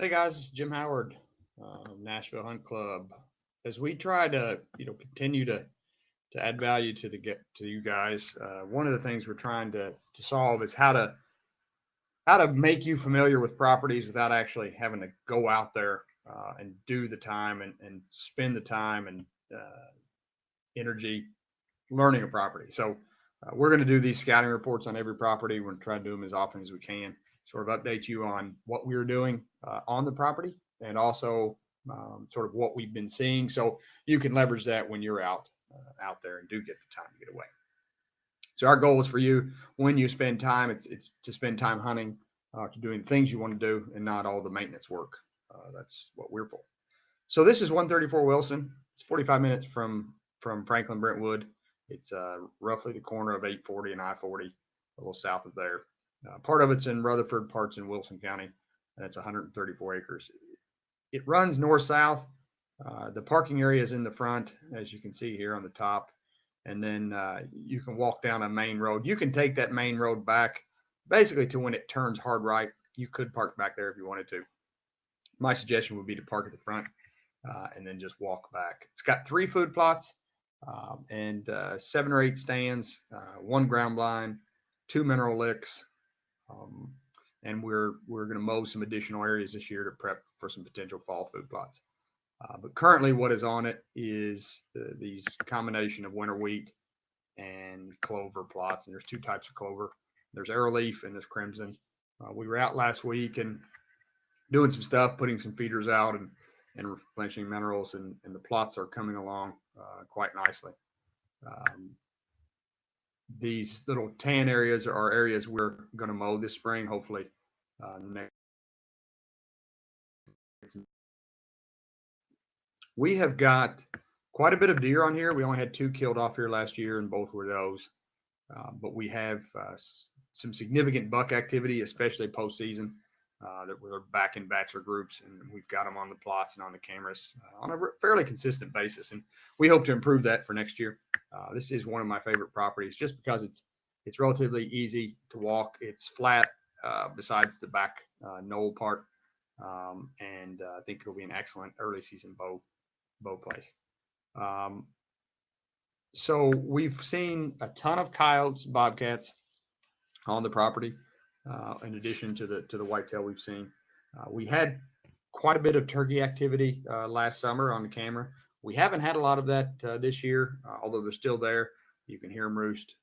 Hey guys, it's Jim Howard, Nashville Hunt Club. As we try to, continue to add value to you guys, one of the things we're trying to solve is how to make you familiar with properties without actually having to go out there and do the time and spend the time and energy learning a property. So we're going to do these scouting reports on every property. We're going to try to do them as often as we can, sort of update you on what we're doing on the property and also sort of what we've been seeing. So you can leverage that when you're out there and do get the time to get away. So our goal is for you when you spend time, it's to spend time hunting, to doing things you want to do and not all the maintenance work. That's what we're for. So this is 134 Wilson. It's 45 minutes from Franklin Brentwood. It's roughly the corner of 840 and I-40, a little south of there. Part of it's in Rutherford, parts in Wilson County, and it's 134 acres. It runs north-south. The parking area is in the front, as you can see here on the top, and then you can walk down a main road. You can take that main road back basically to when it turns hard right. You could park back there if you wanted to. My suggestion would be to park at the front and then just walk back. It's got 3 food plots and 7 or 8 stands, 1 ground blind, 2 mineral licks, and we're going to mow some additional areas this year to prep for some potential fall food plots. But currently what is on it is these combination of winter wheat and clover plots, and there's 2 types of clover. There's arrowleaf and there's crimson. We were out last week and doing some stuff, putting some feeders out and replenishing minerals, and the plots are coming along quite nicely. These little tan areas are areas we're going to mow this spring, hopefully. We have got quite a bit of deer on here. We only had 2 killed off here last year, and both were those. But we have some significant buck activity, especially postseason. That we're back in bachelor groups, and we've got them on the plots and on the cameras on a fairly consistent basis, and we hope to improve that for next year. This is one of my favorite properties just because it's relatively easy to walk. It's flat besides the back knoll part, and I think it'll be an excellent early season bow place. So we've seen a ton of coyotes, bobcats on the property. In addition to the whitetail we've seen. We had quite a bit of turkey activity last summer on the camera. We haven't had a lot of that this year, although they're still there. You can hear them roost.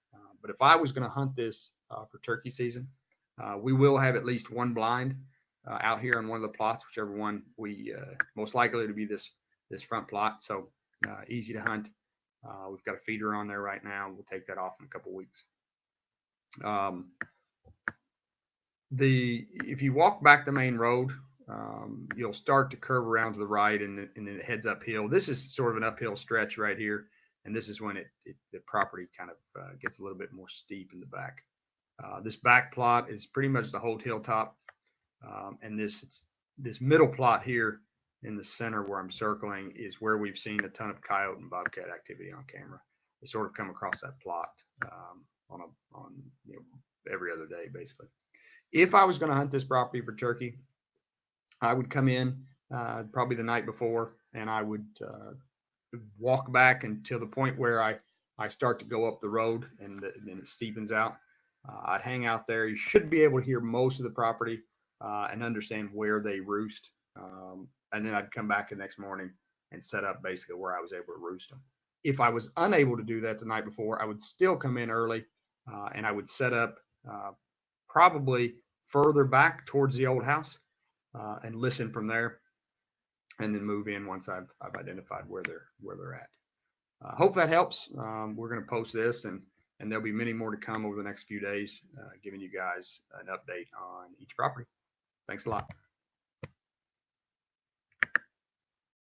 But if I was going to hunt this for turkey season, we will have at least 1 blind out here on one of the plots, whichever one we most likely to be this front plot. So easy to hunt. We've got a feeder on there right now. We'll take that off in a couple weeks. If you walk back the main road, you'll start to curve around to the right, and then it heads uphill. This is sort of an uphill stretch right here, and this is when the property kind of gets a little bit more steep in the back. This back plot is pretty much the whole hilltop, and this middle plot here in the center where I'm circling is where we've seen a ton of coyote and bobcat activity on camera. They sort of come across that plot on every other day, basically. If I was going to hunt this property for turkey, I would come in probably the night before, and I would walk back until the point where I start to go up the road and then it steepens out. I'd hang out there. You should be able to hear most of the property and understand where they roost. And then I'd come back the next morning and set up basically where I was able to roost them. If I was unable to do that the night before, I would still come in early and I would set up probably further back towards the old house and listen from there, and then move in once I've identified where they're at. Hope that helps. We're going to post this, and there'll be many more to come over the next few days, giving you guys an update on each property. Thanks a lot.